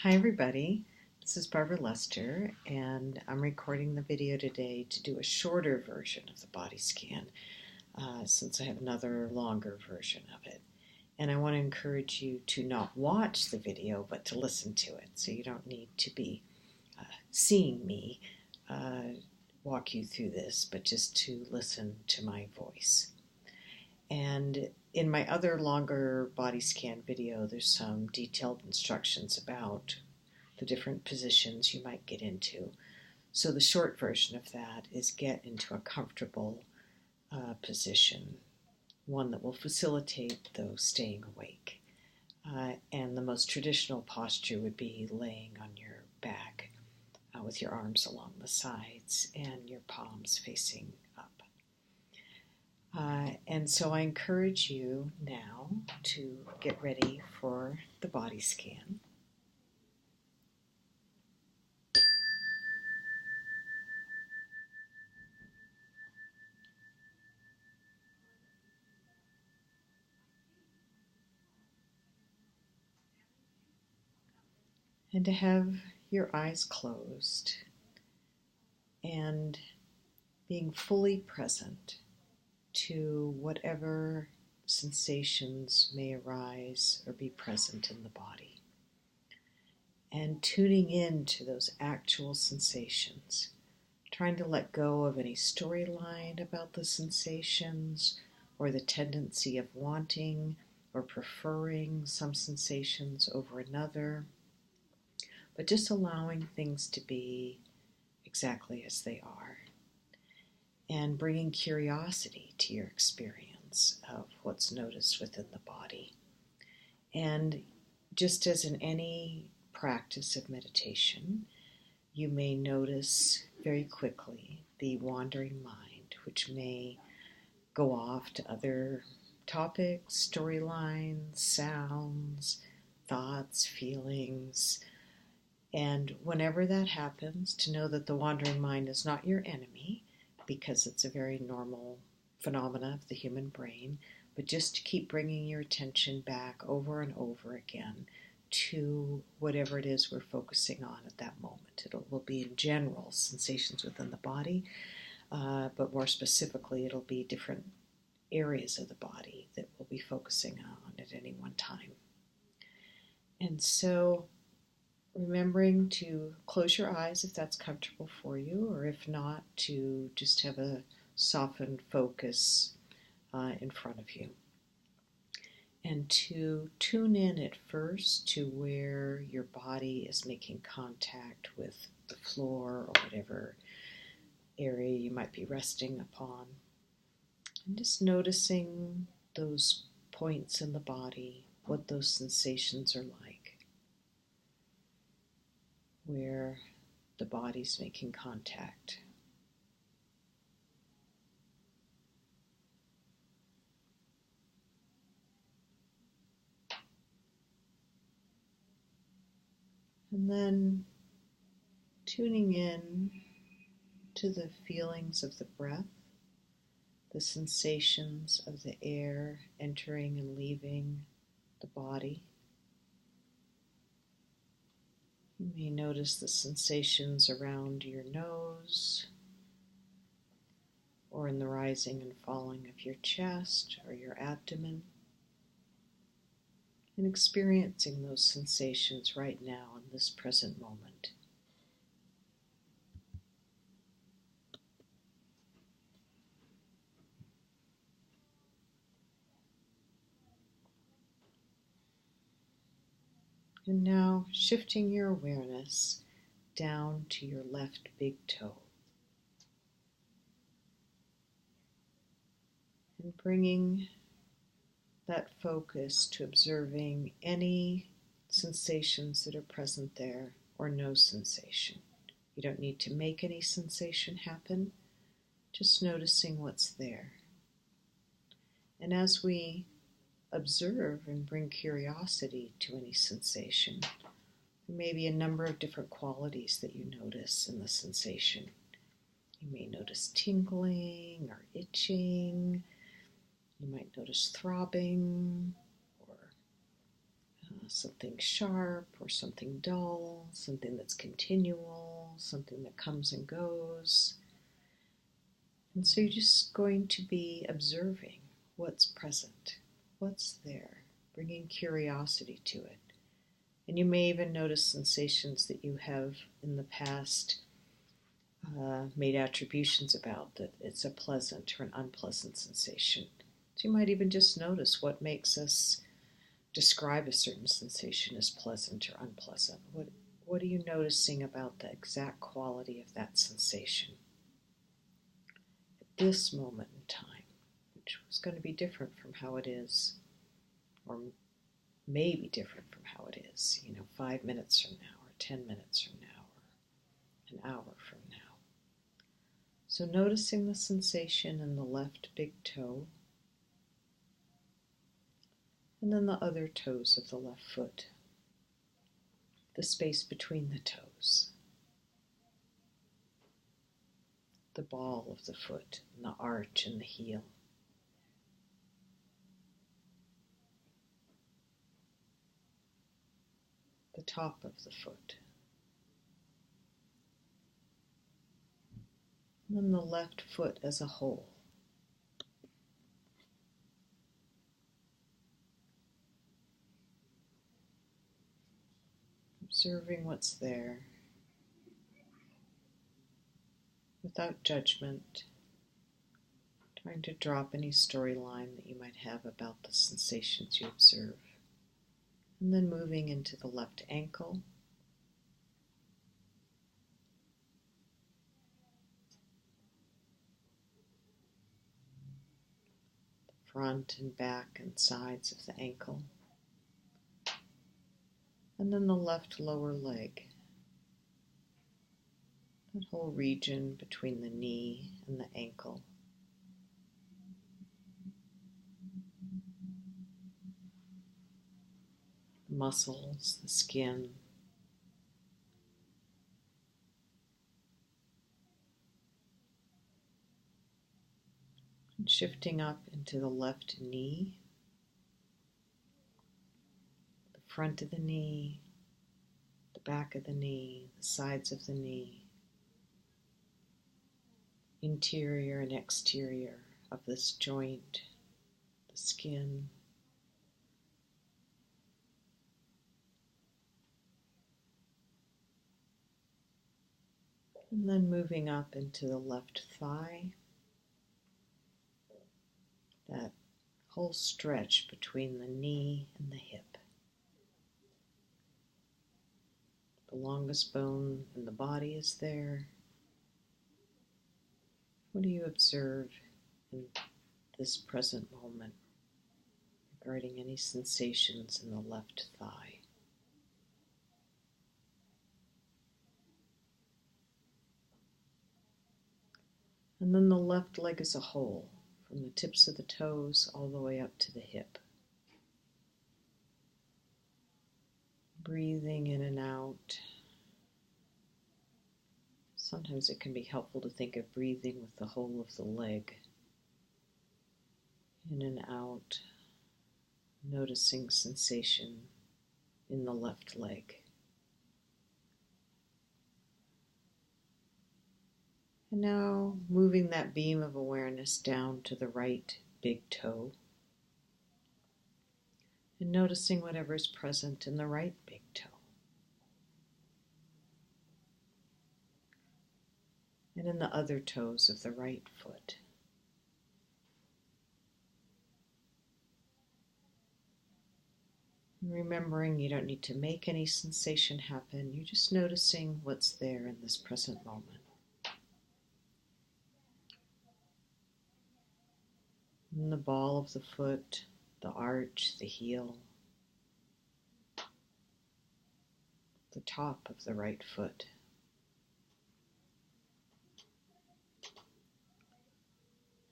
Hi everybody, this is Barbara Lester and I'm recording the video today to do a shorter version of the body scan since I have another longer version of it. And I want to encourage you to not watch the video but to listen to it, so you don't need to be seeing me walk you through this, but just to listen to my voice. And in my other longer body scan video, there's some detailed instructions about the different positions you might get into. So the short version of that is get into a comfortable position, one that will facilitate those staying awake. And the most traditional posture would be laying on your back with your arms along the sides and your palms facing up. And so I encourage you now to get ready for the body scan. And to have your eyes closed and being fully present to whatever sensations may arise or be present in the body. And tuning in to those actual sensations, trying to let go of any storyline about the sensations or the tendency of wanting or preferring some sensations over another, but just allowing things to be exactly as they are, and bringing curiosity to your experience of what's noticed within the body. And just as in any practice of meditation, you may notice very quickly the wandering mind, which may go off to other topics, storylines, sounds, thoughts, feelings. And whenever that happens, to know that the wandering mind is not your enemy, because it's a very normal phenomena of the human brain, but just to keep bringing your attention back over and over again to whatever it is we're focusing on at that moment. It will be in general sensations within the body, but more specifically it'll be different areas of the body that we'll be focusing on at any one time. And so remembering to close your eyes if that's comfortable for you, or if not, to just have a softened focus in front of you. And to tune in at first to where your body is making contact with the floor or whatever area you might be resting upon. And just noticing those points in the body, what those sensations are like, where the body's making contact. And then tuning in to the feelings of the breath, the sensations of the air entering and leaving the body. You may notice the sensations around your nose, or in the rising and falling of your chest or your abdomen, and experiencing those sensations right now in this present moment. And now shifting your awareness down to your left big toe, and bringing that focus to observing any sensations that are present there or no sensation. You don't need to make any sensation happen, just noticing what's there. And as we observe and bring curiosity to any sensation, there may be a number of different qualities that you notice in the sensation. You may notice tingling or itching. You might notice throbbing or something sharp or something dull, something that's continual, something that comes and goes. And so you're just going to be observing what's present, what's there, bringing curiosity to it. And you may even notice sensations that you have in the past made attributions about, that it's a pleasant or an unpleasant sensation. So you might even just notice what makes us describe a certain sensation as pleasant or unpleasant. What are you noticing about the exact quality of that sensation at this moment in time, which was going to be different from how it is, or may be different from how it is, 5 minutes from now, or 10 minutes from now, or an hour from now. So noticing the sensation in the left big toe, and then the other toes of the left foot, the space between the toes, the ball of the foot, and the arch and the heel. The top of the foot. And then the left foot as a whole. Observing what's there without judgment, trying to drop any storyline that you might have about the sensations you observe. And then moving into the left ankle. The front and back and sides of the ankle. And then the left lower leg. That whole region between the knee and the ankle. The muscles, the skin. And shifting up into the left knee, the front of the knee, the back of the knee, the sides of the knee, interior and exterior of this joint, the skin. And then moving up into the left thigh, that whole stretch between the knee and the hip. The longest bone in the body is there. What do you observe in this present moment regarding any sensations in the left thigh? And then the left leg as a whole, from the tips of the toes all the way up to the hip. Breathing in and out. Sometimes it can be helpful to think of breathing with the whole of the leg. In and out, noticing sensation in the left leg. And now moving that beam of awareness down to the right big toe. And noticing whatever is present in the right big toe. And in the other toes of the right foot. And remembering you don't need to make any sensation happen, you're just noticing what's there in this present moment. And the ball of the foot, the arch, the heel, the top of the right foot.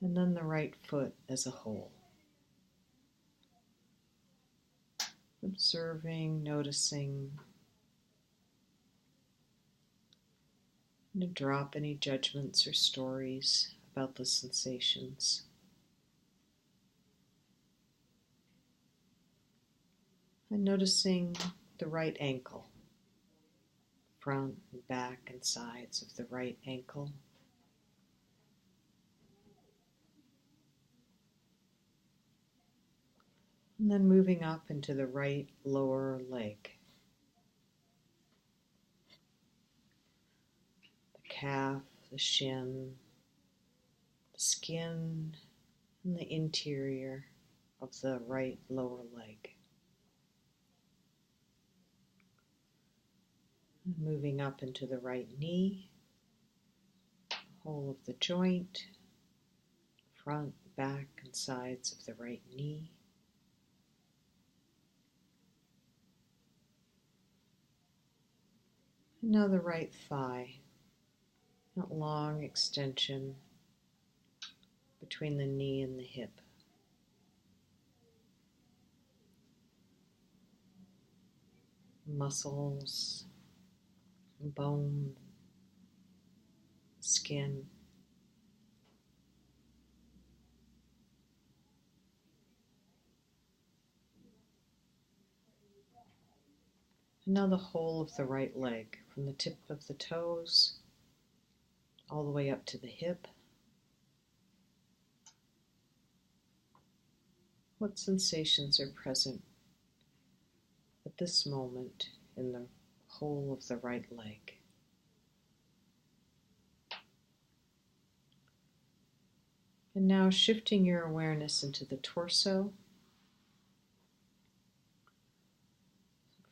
And then the right foot as a whole. Observing, noticing, and to drop any judgments or stories about the sensations. And noticing the right ankle, front and back and sides of the right ankle. And then moving up into the right lower leg. The calf, the shin, the skin, and the interior of the right lower leg. And moving up into the right knee, whole of the joint, front, back, and sides of the right knee. And now the right thigh, that long extension between the knee and the hip. Muscles, bone, skin. And now the whole of the right leg, from the tip of the toes all the way up to the hip. What sensations are present at this moment in the whole of the right leg? And now shifting your awareness into the torso.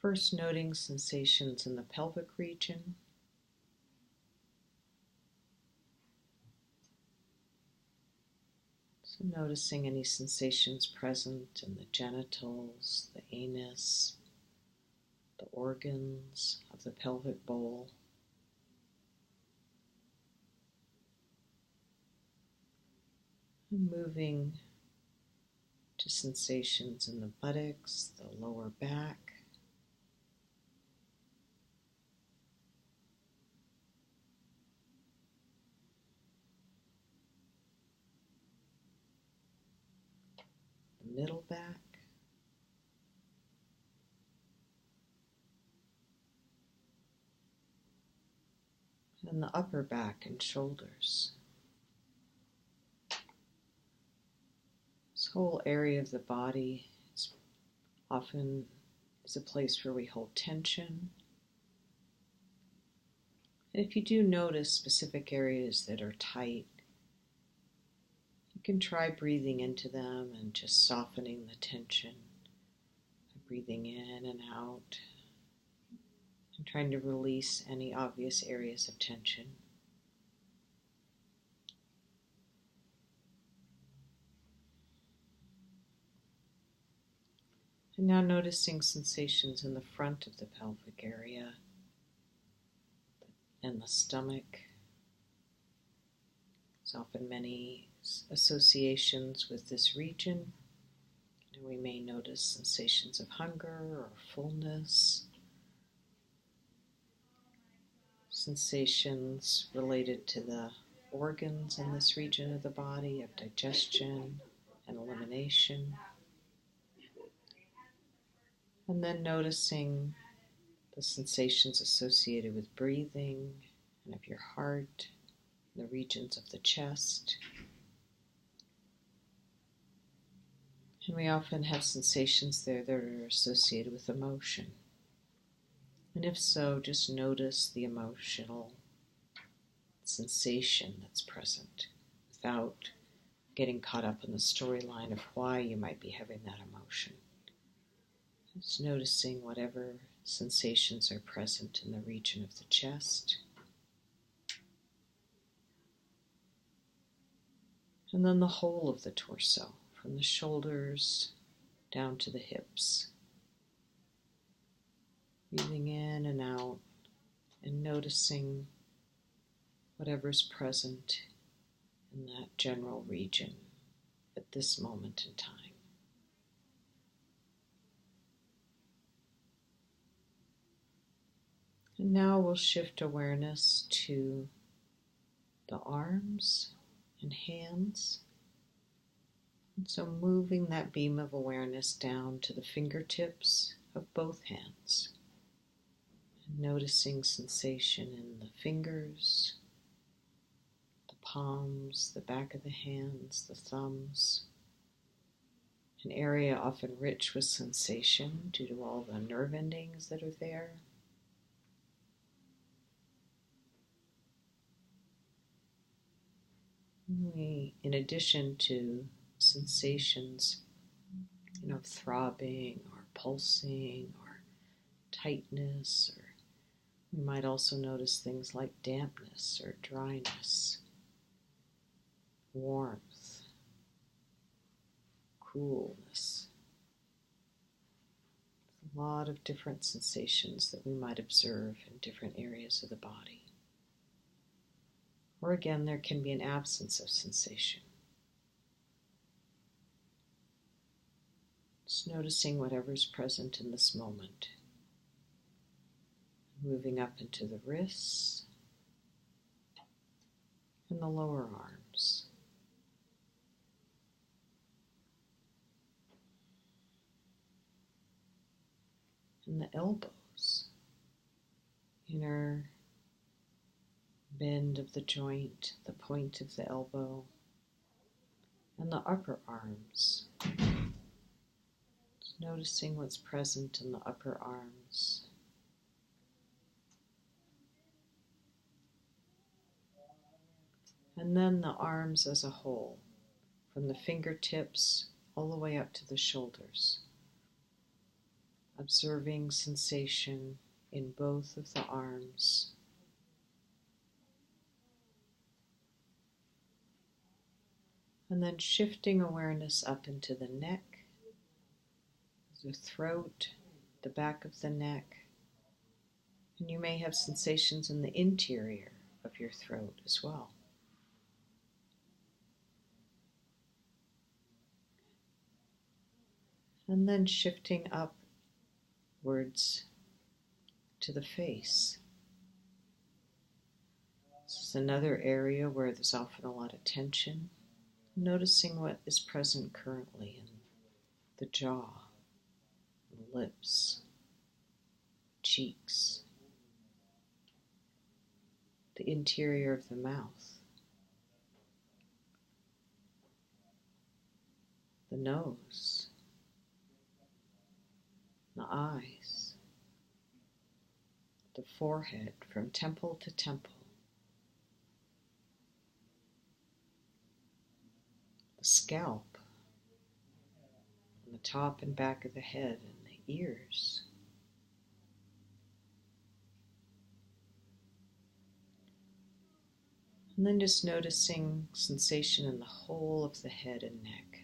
First noting sensations in the pelvic region. So noticing any sensations present in the genitals, the anus, the organs of the pelvic bowl. And moving to sensations in the buttocks, the lower back, the middle back, and the upper back and shoulders. This whole area of the body is often a place where we hold tension. And if you do notice specific areas that are tight, you can try breathing into them and just softening the tension. Breathing in and out, and trying to release any obvious areas of tension. And now noticing sensations in the front of the pelvic area and the stomach. There's often many associations with this region. And we may notice sensations of hunger or fullness, sensations related to the organs in this region of the body, of digestion and elimination. And then noticing the sensations associated with breathing and of your heart, the regions of the chest. And we often have sensations there that are associated with emotion. And if so, just notice the emotional sensation that's present without getting caught up in the storyline of why you might be having that emotion. Just noticing whatever sensations are present in the region of the chest. And then the whole of the torso, from the shoulders down to the hips. Breathing in and out and noticing whatever's present in that general region at this moment in time. And now we'll shift awareness to the arms and hands. And so moving that beam of awareness down to the fingertips of both hands. And noticing sensation in the fingers, the palms, the back of the hands, the thumbs. An area often rich with sensation due to all the nerve endings that are there. In addition to sensations, throbbing or pulsing or tightness, or we might also notice things like dampness or dryness, warmth, coolness. A lot of different sensations that we might observe in different areas of the body. Or again, there can be an absence of sensation. Just noticing whatever's present in this moment. Moving up into the wrists and the lower arms. And the elbows. Inner bend of the joint, the point of the elbow, and the upper arms. Just noticing what's present in the upper arms. And then the arms as a whole, from the fingertips all the way up to the shoulders. Observing sensation in both of the arms. And then shifting awareness up into the neck, the throat, the back of the neck. And you may have sensations in the interior of your throat as well. And then shifting upwards to the face. This is another area where there's often a lot of tension. Noticing what is present currently in the jaw, the lips, cheeks, the interior of the mouth, the nose, the eyes, the forehead from temple to temple, the scalp, and the top and back of the head and the ears. And then just noticing sensation in the whole of the head and neck.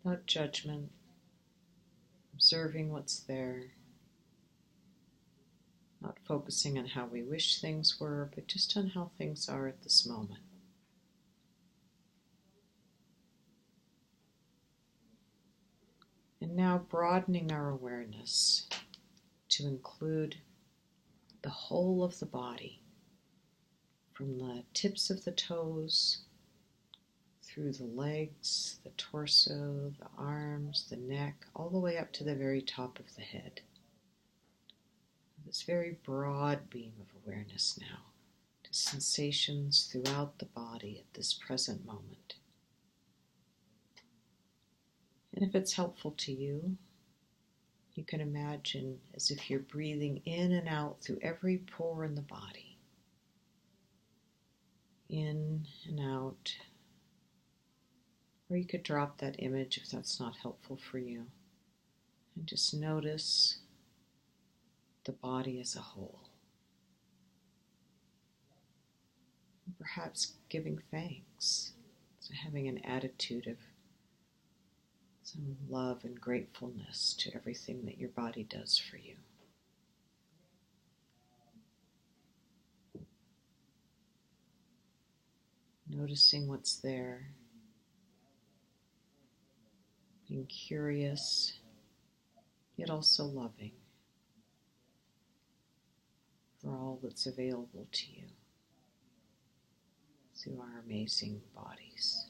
Without judgment, observing what's there, not focusing on how we wish things were, but just on how things are at this moment. And now broadening our awareness to include the whole of the body, from the tips of the toes, through the legs, the torso, the arms, the neck, all the way up to the very top of the head. This very broad beam of awareness now to sensations throughout the body at this present moment. And if it's helpful to you, you can imagine as if you're breathing in and out through every pore in the body. In and out. Or you could drop that image if that's not helpful for you. And just notice the body as a whole. And perhaps giving thanks. So having an attitude of some love and gratefulness to everything that your body does for you. Noticing what's there. Being curious, yet also loving for all that's available to you through our amazing bodies.